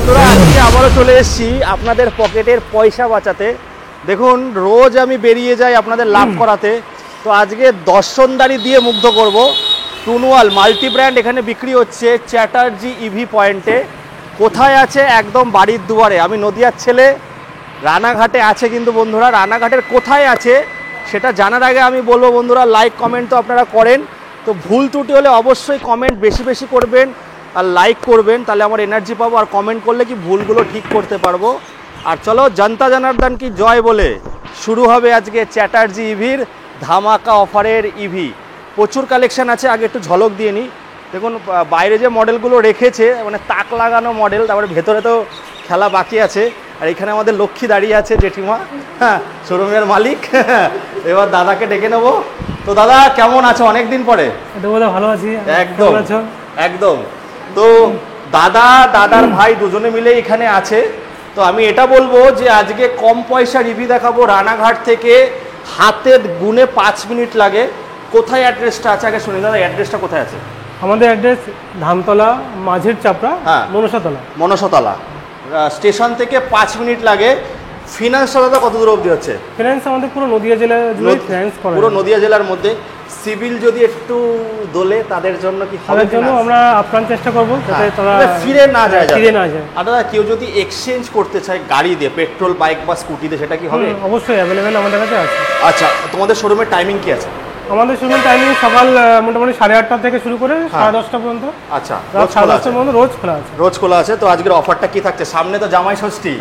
বন্ধুরা আজকে আবারও চলে এসেছি আপনাদের পকেটের পয়সা বাঁচাতে। দেখুন রোজ আমি বেরিয়ে যাই আপনাদের লাভ করাতে, তো আজকে দর্শনদারি দিয়ে মুগ্ধ করব। টুনওয়াল মাল্টি ব্র্যান্ড এখানে বিক্রি হচ্ছে চ্যাটার্জি ইভি পয়েন্টে। কোথায় আছে? একদম বাড়ির দুয়ারে। আমি নদিয়ার ছেলে, রানাঘাটে আছে কিন্তু বন্ধুরা, রানাঘাটের কোথায় আছে সেটা জানার আগে আমি বলবো বন্ধুরা, লাইক কমেন্ট তো আপনারা করেন, তো ভুল ত্রুটি হলে অবশ্যই কমেন্ট বেশি বেশি করবেন আর লাইক করবেন, তাহলে আমার এনার্জি পাবো। আর কমেন্ট করলে কি ভুলগুলো ঠিক করতে পারবো। আর চলো জনতা জনার্দন কি জয় বলে শুরু হবে আজকে চ্যাটার্জি ইভির ধামাকা অফারের ইভি। প্রচুর কালেকশন আছে, আগে একটু ঝলক দিয়ে নিই। দেখুন বাইরে যে মডেলগুলো রেখেছে মানে তাক লাগানো মডেল, তারপরে ভেতরে তো খেলা বাকি আছে। আর এখানে আমাদের লক্ষ্মী দাঁড়িয়ে আছে, জেঠিমা, হ্যাঁ শোরুমের মালিক। এবার দাদাকে ডেকে নেবো। তো দাদা কেমন আছো অনেক দিন পরে? ভালো আছি। একদম একদম। তো দাদার ভাই দুজনে মিলে এখানে আছে। তো আমি এটা বলবো যে আজকে কম পয়সা রিভিউ দেখাবো রানাঘাট থেকে, হাতের গুনে 5 মিনিট লাগে। কোথায় অ্যাড্রেসটা আছে আগে শুনি দাদা, অ্যাড্রেসটা কোথায় আছে? আমাদের অ্যাড্রেস ধামতলা, মাঝের চাপড়া, মনসাতলা স্টেশন থেকে 5 মিনিট লাগে। ফিনান্সটা দাদা কত দূর অবধি হচ্ছে? ফিনান্স আমাদের পুরো নদিয়া জেলা জুড়ে ফিনান্স করা, পুরো নদিয়া জেলার মধ্যে। সিভিল যদি একটু দোলে তাদের জন্য কি হবে? তাদের জন্য আমরা আপ্রাণ চেষ্টা করব যাতে তারা ফিরে না যায়। আর দাদা কেউ যদি এক্সচেঞ্জ করতে চায় গাড়ি দিয়ে, পেট্রোল বাইক বা স্কুটিতে, সেটা কি হবে? অবশ্যই অ্যাভেলেবেল আমাদের কাছে আছে। আচ্ছা, তোমাদের শোরুমের টাইমিং কি আছে? আমাদের শোরুমের টাইমিং সকাল মোটামুটি 8:30 থেকে শুরু করে 10:30 পর্যন্ত। আচ্ছা, রাত 10:30 পর্যন্ত রোজ খোলা আছে। রোজ খোলা আছে। তো আজকের অফারটা কি থাকছে? সামনে তো জামাই ষষ্ঠী,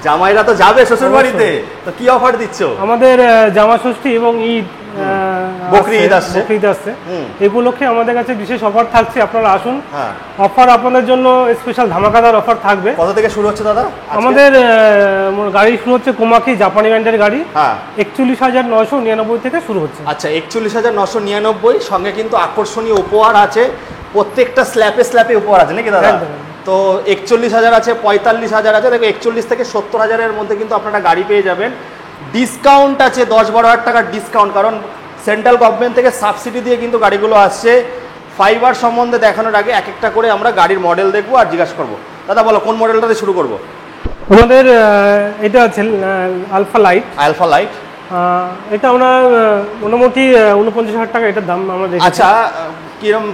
জামাইরা তো যাবে শ্বশুর বাড়িতে, তো কি অফার দিচ্ছ? আমাদের জামা ষষ্ঠী এবং ঈদ, বকরি ঈদ আসছে, এই উপলক্ষে আমাদের কাছে বিশেষ অফার থাকছে। আপনারা আসুন, অফার আপনাদের জন্য স্পেশাল ধামাকাদার অফার থাকবে। কত থেকে শুরু হচ্ছে দাদা? আমাদের গাড়ি শুরু হচ্ছে কোমাকি জাপানি ব্র্যান্ডের গাড়ি, 41,999 থেকে শুরু হচ্ছে। আচ্ছা, 41,999। সঙ্গে কিন্তু আকর্ষণীয় উপহার আছে, প্রত্যেকটা স্ল্যাপে উপহার আছে নাকি দাদা? তো 41,000 আছে, 45,000 আছে। দেখো 41 থেকে 70,000-এর মধ্যে কিন্তু আপনারা গাড়ি পেয়ে যাবেন। ডিসকাউন্ট আছে 10-12,000 টাকার ডিসকাউন্ট, কারণ সেন্ট্রাল গভর্নমেন্ট থেকে সাবসিডি দিয়ে কিন্তু গাড়িগুলো আসছে। ফাইবার সম্বন্ধে দেখানোর আগে এক একটা করে আমরা গাড়ির মডেল দেখবো আর জিজ্ঞাসা করবো। দাদা বলো কোন মডেলটাতে শুরু করবো? আমাদের এটা আছে আলফা লাইট। এটা আমরা মোটামুটি 49,000 টাকা এটার দাম আমরা রেখেছি। আচ্ছা,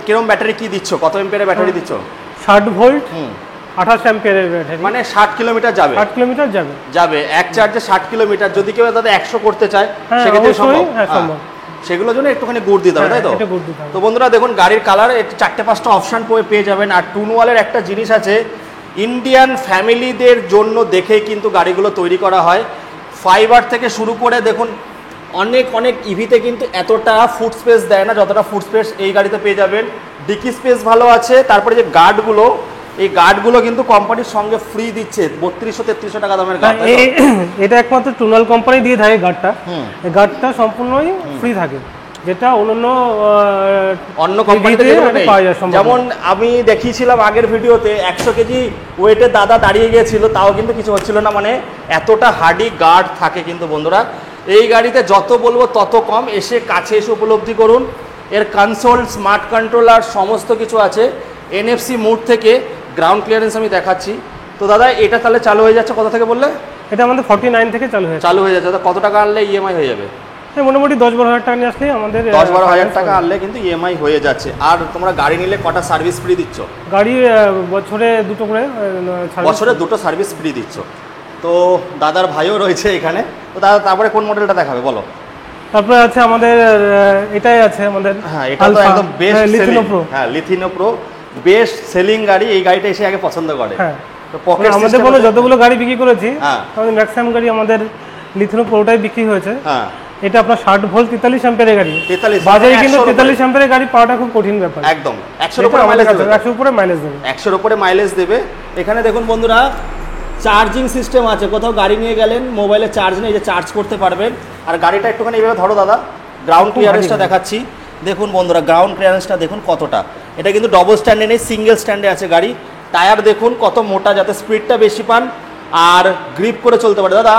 কিরম ব্যাটারি কি দিচ্ছ? কত এম্পিয়ারের ব্যাটারি দিচ্ছ? 60 ভোল্ট, 28 অ্যাম্পিয়ারের ব্যাটারি। মানে 60 কিলোমিটার যাবে? 60 কিলোমিটার যাবে এক চার্জে 60 কিলোমিটার। যদি কেউ দাদা 100 করতে চায় সেক্ষেত্রে সম্ভব? সেগুলোর জন্য একটুখানি গুড় দিতে হবে, তাই তো? তো বন্ধুরা দেখুন গাড়ির কালার 4-5টা অপশান পেয়ে যাবেন। আর টুনওয়ালের একটা জিনিস আছে, ইন্ডিয়ান ফ্যামিলিদের জন্য দেখেই কিন্তু গাড়িগুলো তৈরি করা হয়। ফাইবার থেকে শুরু করে দেখুন অনেক ইভিতে কিন্তু এতটা ফুড স্পেস দেয় না যতটা ফুড স্পেস এই গাড়িতে পেয়ে যাবেন। ডিকি স্পেস ভালো আছে। তারপরে যে গার্ডগুলো, এই গার্ডগুলো কিন্তু কোম্পানির সঙ্গে ফ্রি দিচ্ছে। 3200-3300 টাকা দামের গার্ড। এটা একমাত্র টুনওয়াল কোম্পানি দিয়ে থাকে গার্ডটা। এই গার্ডটা সম্পূর্ণই ফ্রি থাকে, যেটা অন্য কোম্পানিতে পাওয়া যায়। যেমন আমি দেখিয়েছিলাম আগের ভিডিওতে, 100 কেজি ওয়েটে দাদা দাঁড়িয়ে গিয়েছিল, তাও কিন্তু কিছু হচ্ছিল না। মানে এতটা হার্ডি গার্ড থাকে কিন্তু বন্ধুরা। এই গাড়িতে যত বলবো তত কম। কাছে এসে উপলব্ধি করুন। এর কনসোল, স্মার্ট কন্ট্রোলার সমস্ত কিছু আছে। NFC মোড থেকে গ্রাউন্ড ক্লিয়ারেন্স আমি দেখাচ্ছি। তো দাদা এটা তাহলে চালু হয়ে যাচ্ছে কত থেকে বললে? এটা আমাদের 49 থেকে চালু হয়ে যাচ্ছে। কত টাকা আনলে ইএমআই হয়ে যাবে? মোটামুটি 10-12,000 টাকা নিয়ে আসলে আমাদের 10-12,000 টাকা আনলে কিন্তু ইএমআই হয়ে যাচ্ছে। আর তোমরা গাড়ি নিলে কটা সার্ভিস ফ্রি দিচ্ছ? গাড়ি বছরে 2টো করে, বছরে 2টো সার্ভিস ফ্রি দিচ্ছ। তো দাদার ভাইও রয়েছে এখানে। তো দাদা তারপরে কোন মডেলটা দেখাবে বলো? তারপরে আছে আমাদের এটাই আছে আমাদের, এটা তো একদম best Lithino pro. Lithino pro best selling গাড়ি। এই গাড়িটা এসে আগে পছন্দ করে। তো পকেট আমাদের বলো যতগুলো গাড়ি বিক্রি করেছি আমাদের ম্যাক্সিমাম গাড়ি আমাদের লিথিনো প্রোটাই বিক্রি হয়েছে। এটা আপনার 60 ভোল্ট 43 অ্যাম্পিয়ারের গাড়ি। বাজারে কিন্তু 43 অ্যাম্পিয়ারের গাড়ি পাওয়াটা খুব কঠিন ব্যাপার। একদম 100 এর উপরে মাইলেজ দেবে। 100 উপরে মাইলেজ দেবে। 100 এর উপরে মাইলেজ দেবে। এখানে দেখুন বন্ধুরা চার্জিং সিস্টেম আছে। কোথাও গাড়ি নিয়ে গেলেন, মোবাইলে চার্জ নেই, যে চার্জ করতে পারবেন। আর গাড়িটা একটুখানি এইভাবে ধরো দাদা, গ্রাউন্ড ক্লিয়ারেন্সটা দেখাচ্ছি। দেখুন বন্ধুরা গ্রাউন্ড ক্লিয়ারেন্সটা দেখুন কতটা। এটা কিন্তু ডবল স্ট্যান্ডে নেই, সিঙ্গেল স্ট্যান্ডে আছে গাড়ি। টায়ার দেখুন কত মোটা, যাতে স্পিডটা বেশি পান আর গ্রিপ করে চলতে পারে। দাদা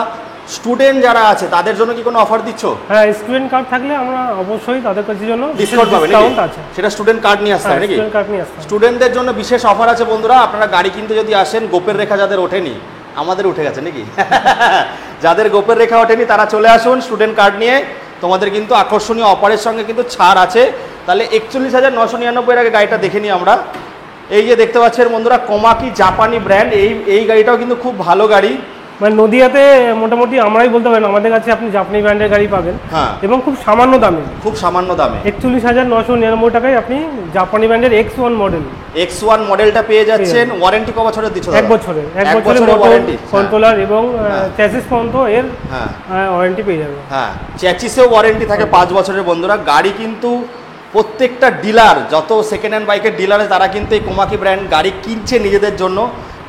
স্টুডেন্ট যারা আছে তাদের জন্য কি কোনো অফার দিচ্ছ? হ্যাঁ, স্টুডেন্ট কার্ড থাকলে আমরা অবশ্যই তাদের কাছে জন্য ডিসকাউন্ট পাবেন নাকি? সেটা স্টুডেন্ট কার্ড নিয়ে আসতে হবে নাকি? স্টুডেন্ট কার্ড নিয়ে আসতে হবে। স্টুডেন্টদের জন্য বিশেষ অফার আছে বন্ধুরা। আপনারা গাড়ি কিনতে যদি আসেন, গোপের রেখা যাদের ওঠেনি, আমাদের উঠে গেছে নাকি? যাদের গোপের রেখা ওঠেনি তারা চলে আসুন স্টুডেন্ট কার্ড নিয়ে। তোমাদের কিন্তু আকর্ষণীয় অফারের সঙ্গে কিন্তু ছাড় আছে। তাহলে 41,999 আগে গাড়িটা দেখে নিই আমরা। এই যে দেখতে পাচ্ছেন বন্ধুরা, কোমাকি জাপানি ব্র্যান্ড, এই গাড়িটাও কিন্তু খুব ভালো গাড়ি। মানে নদিয়াতে মোটামুটি আমরাই বলতে পারেন আমাদের কাছে আপনি জাপানি ব্র্যান্ডের গাড়ি পাবেন। হ্যাঁ, এবং খুব সামান্য দামে, খুব সামান্য দামে 41,999 টাকায় আপনি জাপানি ব্র্যান্ডের X1 মডেল, X1 মডেলটা পেয়ে যাচ্ছেন। ওয়ারেন্টি ক বছরের দিচ্ছ? 1 বছরের ওয়ারেন্টি, কন্ট্রোলার এবং চ্যাসিস পর্যন্ত এর ওয়ারেন্টি পেয়ে যাবে। হ্যাঁ, চ্যাসিসেও ওয়ারেন্টি থাকে 5 বছরের বন্ধুরা। গাড়ি কিন্তু প্রত্যেকটা ডিলার, যত সেকেন্ড হ্যান্ড বাইকের ডিলারে, তারা কিন্তু এই কোমাকি ব্র্যান্ড গাড়ি কিনছে নিজেদের জন্য।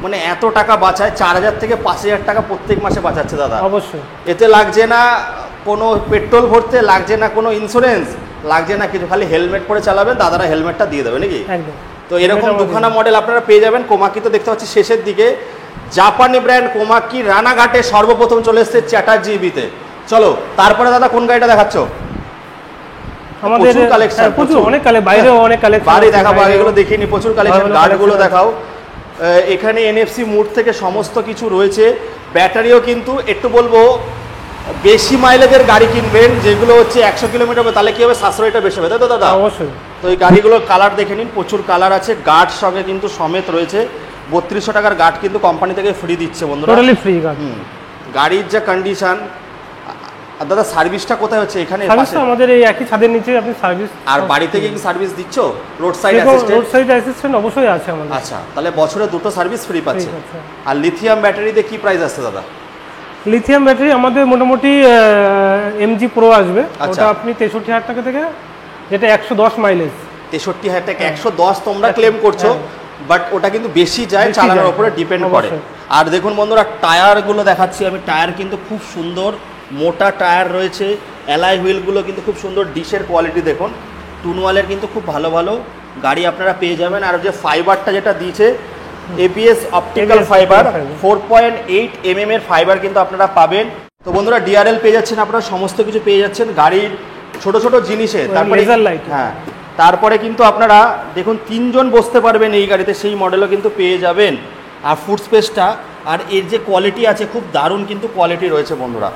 মানে এত টাকা বাঁচায়, 4,000 থেকে 5,000 টাকা প্রত্যেক মাসে বাঁচাচ্ছে দাদা। অবশ্যই। এতে লাগছে না কোনো পেট্রোল ভরতে, লাগছে না কোনো ইন্স্যুরেন্স, লাগছে না কিছু, খালি হেলমেট পরে চালাবেন, দাদারা হেলমেটটা দিয়ে দেবে নাকি? একদম। তো এরকম দুখানা মডেল আপনারা পেয়ে যাবেন। কোমাকি তো দেখতে পাচ্ছি শেষের দিকে। জাপানি ব্র্যান্ড কোমাকি রানাঘাটে সর্বপ্রথম চলে এসেছে চ্যাটার্জি ইভিতে। চলো তারপরে দাদা কোন গাড়িটা দেখাচ্ছ? আমাদের কালেকশন, প্রচুর, অনেক বাইরেও অনেক কালেকশন। বাড়ি দেখাবো, এগুলো দেখিনি, প্রচুর কালেকশন। গাড়িগুলো দেখাও। এখানে এনএফসি মুড থেকে সমস্ত কিছু রয়েছে। ব্যাটারিও কিন্তু একটু বলবো বেশি মাইলেজের গাড়ি কিনবেন, যেগুলো হচ্ছে 100 কিলোমিটার হবে, তাহলে কি হবে, সাশ্রয়টা বেশি হবে, তাই তো দাদা? অবশ্যই। তো এই গাড়িগুলোর কালার দেখে নিন, প্রচুর কালার আছে। গার্ড সঙ্গে কিন্তু সমেত রয়েছে। 3200 টাকার গার্ড কিন্তু কোম্পানি থেকে ফ্রি দিচ্ছে বন্ধুরা, টোটালি ফ্রি গার্ড। গাড়ির যা কন্ডিশন। আর দাদা সার্ভিসটা কোথায় হচ্ছে? এখানে আমাদের এই একই ছাদের নিচে আপনি সার্ভিস। আর বাড়ি থেকে কি সার্ভিস দিচ্ছ? Road side assistant? Road side assistant অবশ্যই আছে আমাদের। আচ্ছা, তাহলে বছরে 2টো সার্ভিস ফ্রি পাচ্ছে। আর লিথিয়াম ব্যাটারিতে কি প্রাইস আছে দাদা? লিথিয়াম ব্যাটারি আমাদের মোটামুটি MG প্রো আসবে, ওটা আপনি 63,000 টাকা থেকে, যেটা 110 মাইলেজ। 63,000 টাকা 110 তোমরা ক্লেম করছো, বাট ওটা কিন্তু বেশি যায়, চালানোর উপরে ডিপেন্ড করে। আর দেখুন বন্ধুরা, টায়ারগুলো দেখাচ্ছি আমি। টায়ার কিন্তু খুব সুন্দর মোটা টায়ার রয়েছে। অ্যালয় হুইলগুলো কিন্তু খুব সুন্দর। ডিশের কোয়ালিটি দেখুন। টুনওয়ালের কিন্তু খুব ভালো ভালো গাড়ি আপনারা পেয়ে যাবেন। আর যে ফাইবারটা যেটা দিয়েছে, ABS অপটিক্যাল ফাইবার, 4.8 mm এর ফাইবার কিন্তু আপনারা পাবেন। তো বন্ধুরা, DRL পেয়ে যাচ্ছেন, আপনারা সমস্ত কিছু পেয়ে যাচ্ছেন গাড়ির ছোট ছোট জিনিসে। তারপরে হ্যাঁ, তারপরে কিন্তু আপনারা দেখুন 3 জন বসতে পারবেন এই গাড়িতে, সেই মডেলও কিন্তু পেয়ে যাবেন। আর ফুড স্পেসটা আর এর যে কোয়ালিটি আছে, খুব দারুণ কিন্তু কোয়ালিটি রয়েছে বন্ধুরা।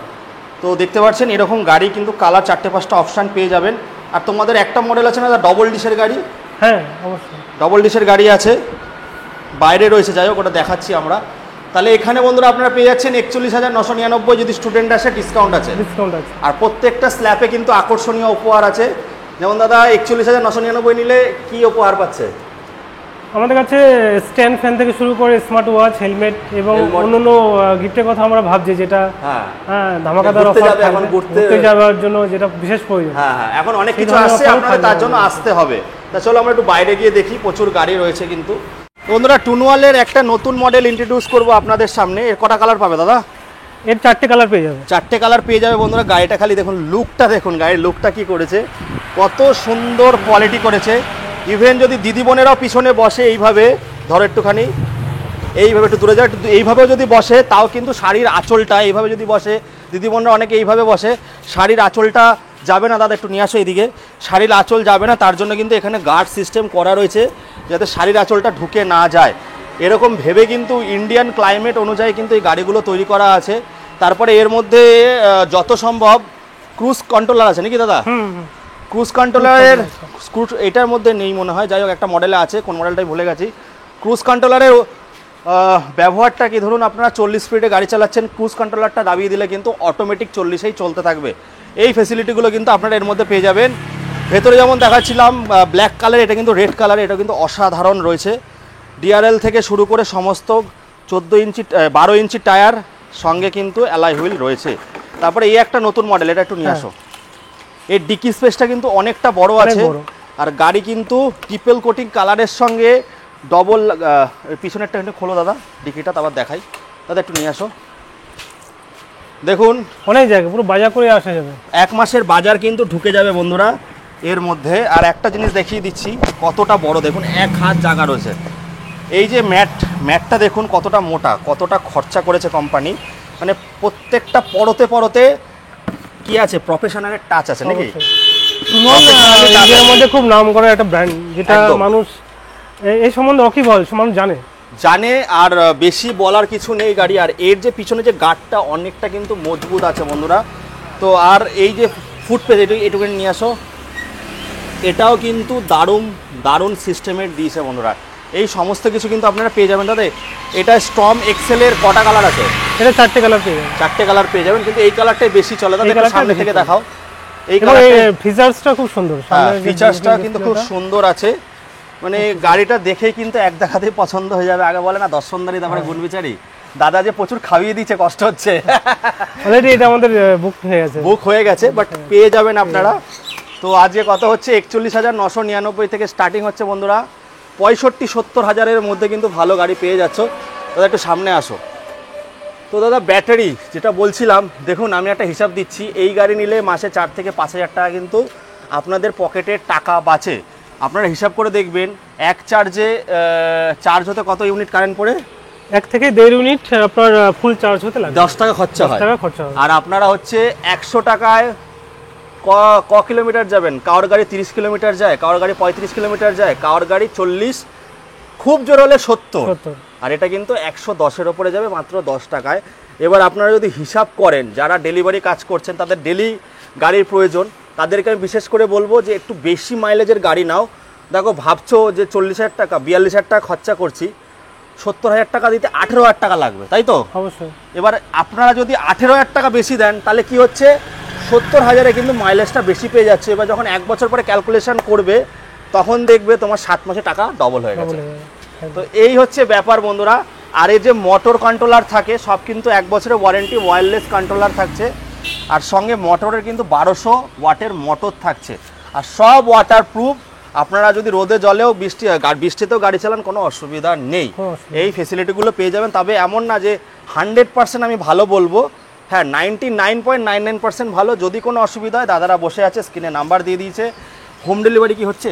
তো দেখতে পাচ্ছেন এরকম গাড়ি কিন্তু কালার 4-5টা অপশান পেয়ে যাবেন। আর তোমাদের একটা মডেল আছে না ডবল ডিশের গাড়ি? হ্যাঁ, অবশ্যই ডবল ডিশের গাড়ি আছে, বাইরে রয়েছে, যাই হোক ওটা দেখাচ্ছি আমরা। তাহলে এখানে বন্ধুরা আপনারা পেয়ে যাচ্ছেন 41,999, যদি স্টুডেন্ট আসে ডিসকাউন্ট আছে। আর প্রত্যেকটা স্ল্যাপে কিন্তু আকর্ষণীয় উপহার আছে। যেমন দাদা 41,999 নিলে কি উপহার পাচ্ছে? আমাদের কাছে স্ট্যান্ড ফ্যান থেকে শুরু করে স্মার্ট ওয়াচ, হেলমেট এবং অন্যান্য গিফটের কথা আমরা ভাবছি, যেটা ধামাকাদার অফার এখন ঘুরতে যাওয়ার জন্য যেটা বিশেষ প্রয়োজন। হ্যাঁ, এখন অনেক কিছু আসছে, আপনাদের তার জন্য আসতে হবে। তা চলো আমরা একটু বাইরে গিয়ে দেখি, প্রচুর গাড়ি রয়েছে কিন্তু। বন্ধুরা, টুনওয়ালের একটা নতুন মডেল ইন্ট্রোডিউস করব আপনাদের সামনে। এর কটা কালার পাবে দাদা? এর 4টে কালার পেয়ে যাবে। 4টে কালার পেয়ে যাবে বন্ধুরা। গাড়িটা খালি দেখুন, লুকটা দেখুন, গাড়ির লুকটা কি করেছে, কত সুন্দর কোয়ালিটি করেছে। ইভেন যদি দিদি বোনেরাও পিছনে বসে এইভাবে, ধরো একটুখানি এইভাবে একটু দূরে যায়, এইভাবেও যদি বসে, তাও কিন্তু শাড়ির আঁচলটা এইভাবে যদি বসে, দিদি বোনরা অনেকে এইভাবে বসে, শাড়ির আঁচলটা যাবে না। দাদা একটু নিয়ে আসো এইদিকে। শাড়ির আঁচল যাবে না, তার জন্য কিন্তু এখানে গার্ড সিস্টেম করা রয়েছে, যাতে শাড়ির আঁচলটা ঢুকে না যায়। এরকম ভেবে কিন্তু ইন্ডিয়ান ক্লাইমেট অনুযায়ী কিন্তু এই গাড়িগুলো তৈরি করা আছে। তারপরে এর মধ্যে যত সম্ভব ক্রুজ কন্ট্রোলার আছে নাকি দাদা? ক্রুজ কন্ট্রোলারের এটার মধ্যে নেই মনে হয়, যাই হোক একটা মডেলে আছে, কোন মডেলটাই ভুলে গেছি। ক্রুজ কন্ট্রোলারের ব্যবহারটা কি, ধরুন আপনারা 40 স্পিডে গাড়ি চালাচ্ছেন, ক্রুজ কন্ট্রোলারটা দাবিয়ে দিলে কিন্তু অটোমেটিক 40-এই চলতে থাকবে। এই ফেসিলিটিগুলো কিন্তু আপনারা এর মধ্যে পেয়ে যাবেন। ভেতরে যেমন দেখাচ্ছিলাম ব্ল্যাক কালার, এটা কিন্তু রেড কালার, এটা কিন্তু অসাধারণ রয়েছে। DRL থেকে শুরু করে সমস্ত 12 ইঞ্চি টায়ার, সঙ্গে কিন্তু অ্যালয় হুইল রয়েছে। তারপরে এই একটা নতুন মডেল, এটা একটু নিয়ে আসো। এর ডিকি স্পেসটা কিন্তু অনেকটা বড় আছে। আর গাড়ি কিন্তু ট্রিপল কোটিং কালারের সঙ্গে ডবল। পিছনেরটা একটু খোলো দাদা, ডিকিটা আবার দেখাই। দাদা একটু নিয়ে আসো। দেখুন অনেক জায়গা পুরো বাজার করে আসা যাবে, 1 মাসের বাজার কিন্তু ঢুকে যাবে বন্ধুরা এর মধ্যে। আর একটা জিনিস দেখিয়ে দিচ্ছি, কতটা বড় দেখুন, 1 হাত জায়গা রয়েছে। এই যে ম্যাটটা দেখুন কতটা মোটা, কতটা খরচা করেছে কোম্পানি। মানে প্রত্যেকটা পরতে পরতে কি আছে, প্রফেশনালের টাচ আছে নাকি? ইন্ডিয়ার মধ্যে খুব নাম করা একটা ব্র্যান্ড, যেটা মানুষ এই সম্বন্ধে অকিবল মানুষ জানে। আর বেশি বলার কিছু নেই গাড়ি। আর এর যে পিছনে যে গার্ডটা অনেকটা কিন্তু মজবুত আছে বন্ধুরা। তো আর এই যে ফুট পেজ এটুকু নিয়ে আসো, এটাও কিন্তু দারুণ সিস্টেমের দিয়েছে বন্ধুরা। এই সমস্ত কিছু কিন্তু আপনারা পেয়ে যাবেন দাদা। এটা স্টর্ম এক্সেলের কটা কালার আছে? এটা 4টে কালার পেয়ে যাবেন। 4টে কালার পেয়ে যাবেন, কিন্তু এই কালারটাই বেশি চলে দাদা। একটু সামনে থেকে দেখাও। এই ফিচারসটা খুব সুন্দর, ফিচারসটা কিন্তু খুব সুন্দর আছে। মানে গাড়িটা দেখেই কিন্তু এক দেখাতেই পছন্দ হয়ে যাবে। আগে বলে না দর্শনদারি তারপরে গুণবিচারি, দাদা যে প্রচুর খাইয়ে দিচ্ছে, কষ্ট হচ্ছে। অলরেডি এটা আমাদের বুক হয়ে গেছে, বাট পেয়ে যাবেন আপনারা। তো আজকে কত হচ্ছে, 41,999 থেকে স্টার্টিং হচ্ছে বন্ধুরা। 65-70 হাজারের মধ্যে কিন্তু ভালো গাড়ি পেয়ে যাচ্ছ দাদা। একটু সামনে আসো। তো দাদা ব্যাটারি যেটা বলছিলাম, দেখুন আমি একটা হিসাব দিচ্ছি। এই গাড়ি নিলে মাসে 4 থেকে 5 হাজার টাকা কিন্তু আপনাদের পকেটে টাকা বাঁচে। আপনারা হিসাব করে দেখবেন, এক চার্জে চার্জ হতে কত ইউনিট কারেন্ট পড়ে? 1 থেকে 1.5 ইউনিট আপনার ফুল চার্জ হতে লাগে। 10 টাকা খরচা হয়। আর আপনারা হচ্ছে 100 টাকায় ক কিলোমিটার যাবেন? কারোর গাড়ি 30 কিলোমিটার যায়, কারোর গাড়ি 35 কিলোমিটার যায়, কারোর গাড়ি 40, খুব জোর হলে 70। আর এটা কিন্তু 110-এর ওপরে যাবে মাত্র 10 টাকায়। এবার আপনারা যদি হিসাব করেন, যারা ডেলিভারি কাজ করছেন, তাদের ডেলি গাড়ির প্রয়োজন, তাদেরকে আমি বিশেষ করে বলবো যে একটু বেশি মাইলেজের গাড়ি নাও। দেখো ভাবছো যে 40,000 টাকা 42,000 টাকা খরচা করছি, 70,000 টাকা দিতে 18,000 টাকা লাগবে, তাই তো? অবশ্যই। এবার আপনারা যদি 18,000 টাকা বেশি দেন, তাহলে কি হচ্ছে, 70,000-এ কিন্তু মাইলেজটা বেশি পেয়ে যাচ্ছে। এবার যখন 1 বছর পরে ক্যালকুলেশন করবে, তখন দেখবে তোমার 7 মাসে টাকা ডবল হয়ে গেছে। তো এই হচ্ছে ব্যাপার বন্ধুরা। আর এই যে মোটর কন্ট্রোলার থাকে, সব কিন্তু 1 বছরের ওয়ারেন্টি, ওয়্যারলেস কন্ট্রোলার থাকছে। আর সঙ্গে মোটরের কিন্তু 1200 ওয়াটের মোটর থাকছে। আর সব ওয়াটার প্রুফ। আপনারা যদি রোদে জলেও বৃষ্টিতেও গাড়ি চালান, কোনো অসুবিধা নেই। এই ফেসিলিটিগুলো পেয়ে যাবেন। তবে এমন না যে 100% আমি ভালো বলবো, হ্যাঁ 99.99% ভালো। যদি কোনো অসুবিধা হয়, দাদারা বসে আছে, স্ক্রিনে নাম্বার দিয়ে দিয়েছে। হোম ডেলিভারি কি হচ্ছে?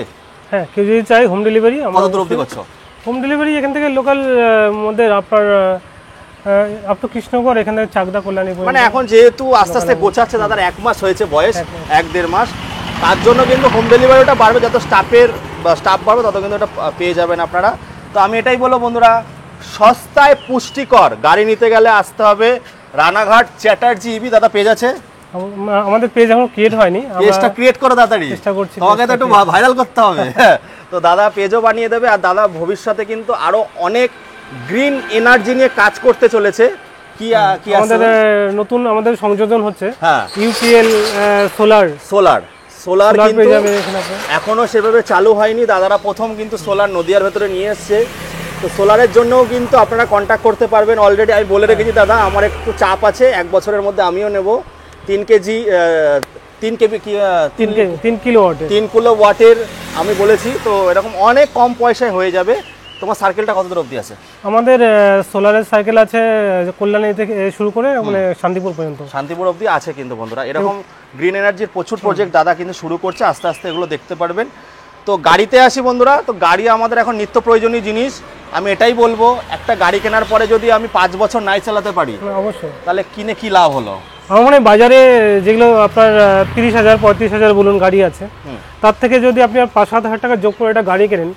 হ্যাঁ, কেউ যদি চাই হোম ডেলিভারি। কত দূর অবধি করছো হোম ডেলিভারি? এখান থেকে লোকাল মধ্যে আপনার আপ টু কৃষ্ণগড়, এখান থেকে চাকদা, কল্যাণী। মানে এখন যেহেতু আস্তে আস্তে গোছাচ্ছে দাদার, 1 মাস হয়েছে বয়স, 1-1.5 মাস, তার জন্য কিন্তু হোম ডেলিভারিটা বাড়বে। যত স্টাফ বাড়বে, তত কিন্তু ওটা পেয়ে যাবেন আপনারা। তো আমি এটাই বলবো বন্ধুরা, সস্তায় পুষ্টিকর গাড়ি নিতে গেলে আসতে হবে রানাঘাট চ্যাটার্জি ইবি। দাদা পেজ আছে? আমাদের পেজ এখন ক্রিয়েট হয়নি, পেজটা ক্রিয়েট করো তাড়াতাড়ি, চেষ্টা করছি। তোমাকে তো একটু ভাইরাল করতে হবে। তো দাদা পেজও বানিয়ে দেবে। আর দাদা ভবিষ্যতে কিন্তু আরো অনেক গ্রিন এনার্জি নিয়ে কাজ করতে চলেছে। কি আমাদের নতুন আমাদের সংযোজন হচ্ছে, ইউপিএল সোলার কিন্তু এখনো সেভাবে চালু হয়নি। দাদারা প্রথম কিন্তু সোলার নদিয়ার ভেতরে নিয়ে এসছে। তো সোলারের জন্যও কিন্তু আপনারা কন্ট্যাক্ট করতে পারবেন। অলরেডি আমি বলে রেখেছি দাদা, আমার একটু চাপ আছে, 1 বছরের মধ্যে আমিও নেব 3 কিলো ওয়াটের আমি বলেছি। তো এরকম অনেক কম পয়সায় হয়ে যাবে। তোমার সার্কেলটা কত দূর অবধি আছে? আমাদের সোলারের সাইকেল আছে কল্যাণী থেকে শুরু করে মানে শান্তিপুর পর্যন্ত। শান্তিপুর অবধি আছে কিন্তু বন্ধুরা। এরকম গ্রিন এনার্জির প্রচুর প্রজেক্ট দাদা কিন্তু শুরু করছে, আস্তে আস্তে এগুলো দেখতে পারবেন। তো গাড়িতে আসি বন্ধুরা। তো গাড়ি আমাদের এখন নিত্য প্রয়োজনীয় জিনিস। আমি এটাই বলবো, একটা গাড়ি কেনার পরে যদি আমি 5 বছর নাই চালাতে পারি, অবশ্যই, তাহলে কিনে কি লাভ হলো? আমার মনে হয় বাজারে যেগুলো আপনার 30,000 35,000 বলুন গাড়ি আছে, তার থেকে যদি আপনি 5-7 হাজার টাকা যোগ করে একটা গাড়ি কেনেন,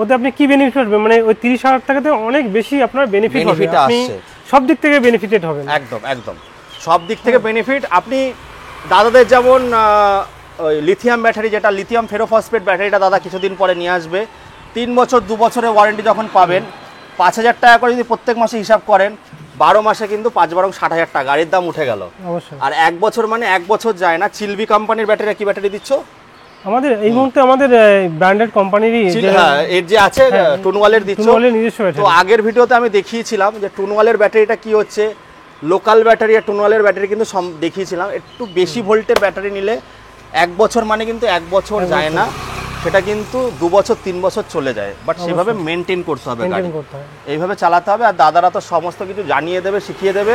ওতে আপনি কি বেনিফিট হবে? মানে ওই 30,000 টাকাতে অনেক বেশি আপনার বেনিফিট হবে, আপনি সব দিক থেকে বেনিফিটেড হবেন। একদম সব দিক থেকে বেনিফিট। আপনি দাদাদের যেমন ওই লিথিয়াম ব্যাটারি, যেটা লিথিয়াম ফেরোফসফেট ব্যাটারিটা দাদা কিছুদিন পরে নিয়ে আসবে, 3 বছর 2 বছরের ওয়ারেন্টি যখন পাবেন, 5,000 টাকা করে যদি প্রত্যেক মাসে হিসাব করেন, 12 মাসে কিন্তু 5-12 60,000 টাকা গাড়ির দাম উঠে গেল। আর 1 বছর মানে 1 বছর যায় না। চিলবি কোম্পানির ব্যাটারি, কি ব্যাটারি দিচ্ছ? আমাদের এই মুহূর্তে আমাদের ব্র্যান্ডেড কোম্পানিরই এর যে আছে টুনওয়ালের দিচ্ছ। তো আগের ভিডিওতে আমি দেখিয়েছিলাম যে টুনওয়ালের ব্যাটারিটা কি হচ্ছে, লোকাল ব্যাটারি আর টুনওয়ালের ব্যাটারি কিন্তু দেখিয়েছিলাম। একটু বেশি ভোল্টের ব্যাটারি নিলে 1 বছর মানে কিন্তু 1 বছর যায় না, সেটা কিন্তু 2 বছর 3 বছর চলে যায়। বাট সেভাবে মেনটেন করতে হবে গাড়ি, এইভাবে চালাতে হবে। আর দাদারা তো সমস্ত কিছু জানিয়ে দেবে, শিখিয়ে দেবে।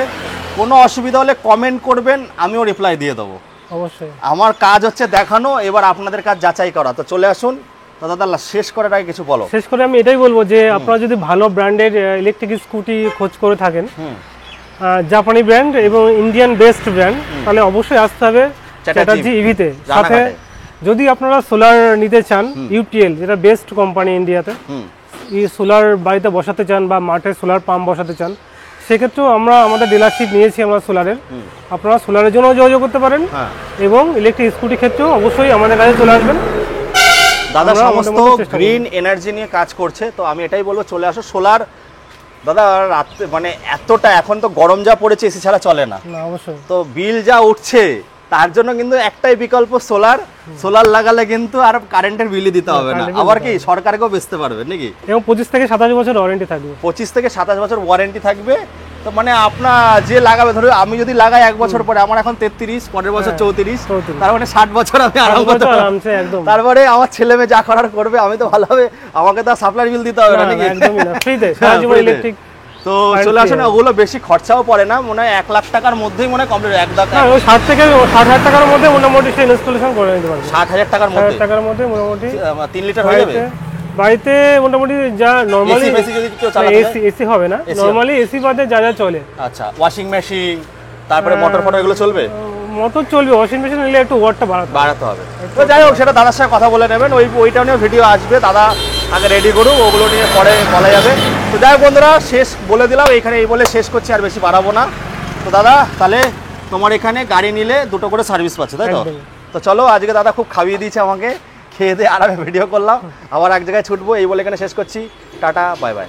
কোনো অসুবিধা হলে কমেন্ট করবেন, আমিও রিপ্লাই দিয়ে দেবো। অবশ্যই, আমার কাজ হচ্ছে দেখানো, এবার আপনাদের কাজ যাচাই করা। তো চলে আসুন দাদা, শেষ করার আগে কিছু বলো। শেষ করে আমি এটাই বলবো যে আপনারা যদি ভালো ব্র্যান্ডের ইলেকট্রিক স্কুটি খোঁজ করে থাকেন, জাপানি ব্র্যান্ড এবং ইন্ডিয়ান বেস্ট ব্র্যান্ড, তাহলে অবশ্যই আসতে হবে চ্যাটার্জি ইভিতে। সাথে যদি আপনারা সোলার নিতে চান, ইউটিএল যেটা বেস্ট কোম্পানি ইন্ডিয়াতে, সোলার বাড়িতে বসাতে চান বা মাঠে সোলার পাম্প বসাতে চান, সেক্ষেত্রেও আমরা আমাদের ডিলারশিপ নিয়েছি আমরা সোলারের। আপনারা সোলারের জন্য যোগাযোগ করতে পারেন এবং ইলেকট্রিক স্কুটি ক্ষেত্রেও অবশ্যই আমাদের কাছে চলে আসবেন। দাদা সমস্ত গ্রিন এনার্জি নিয়ে কাজ করছে, তো আমি এটাই বলবো চলে আসো সোলার। দাদা রাতে মানে এতটা এখন তো গরম যা পড়েছে, এসি ছাড়া চলে না, অবশ্যই। তো বিল যা উঠছে তার জন্য কিন্তু একটাই বিকল্প সোলার। সোলার লাগালে কিন্তু আর কারেন্টের বিলই দিতে হবে না, আবার কি সরকারকেও বেচতে পারবে নাকি। এবং 25 থেকে 27 বছর ওয়ারেন্টি থাকবে। 25 থেকে 27 বছর ওয়ারেন্টি থাকবে। তো মানে আপনার যে লাগাবে, ধরো আমি যদি লাগাই 1 বছর পরে, আমার এখন 33, পরের বছর 34, তার মানে 60 বছর আমি আরাম করতে পারবো। তারপরে আমার ছেলে মেয়ে যা করার করবে, আমি তো ভালোভাবে, আমাকে তো সাপ্লাই বিল দিতে হবে না নাকি। একদমই না, ফ্রিতে সারা জীবন ইলেকট্রিক। তো চলে আসেন, ওগুলো বেশি খরচাও পড়ে না, মনে হয় 1 লাখ টাকার মধ্যেই মনে হয় কমপ্লিট। 60 থেকে 60,000 টাকার মধ্যে মোটামুটি সে ইনস্টলেশন করে নিতে পারবে। 60,000 টাকার মধ্যে মোটামুটি 3 লিটার হয়ে যাবে বাড়িতে। মোটামুটি যা নরমালি এসি হবে না, নরমালি এসি বাদে যা যা চলে। আচ্ছা, ওয়াশিং মেশিন, তারপরে মোটর এগুলো চলবে? মোটর চলবে, ওয়াশিং মেশিন নিলে একটু ওয়াটটা বাড়াতে হবে। তো যাই হোক, সেটা দাদার সাথে কথা বলে নেবেন, ওইটা নিয়ে ভিডিও আসবে, দাদা আগে রেডি করুক, ওগুলো নিয়ে পরে বলা যাবে। তো যাই হোক বন্ধুরা, শেষ বলে দিলাম, এখানে এই বলে শেষ করছি, আর বেশি বাড়াবো না। তো দাদা তাহলে তোমার এখানে গাড়ি নিলে 2টো করে সার্ভিস পাচ্ছে, তাই তো? তো চলো, আজকে দাদা খুব খাইয়ে দিয়েছে আমাকে, খেয়ে দিয়ে আরামে ভিডিও করলাম, আবার এক জায়গায় ছুটবো, এই বলে এখানে শেষ করছি। Tata, bye bye.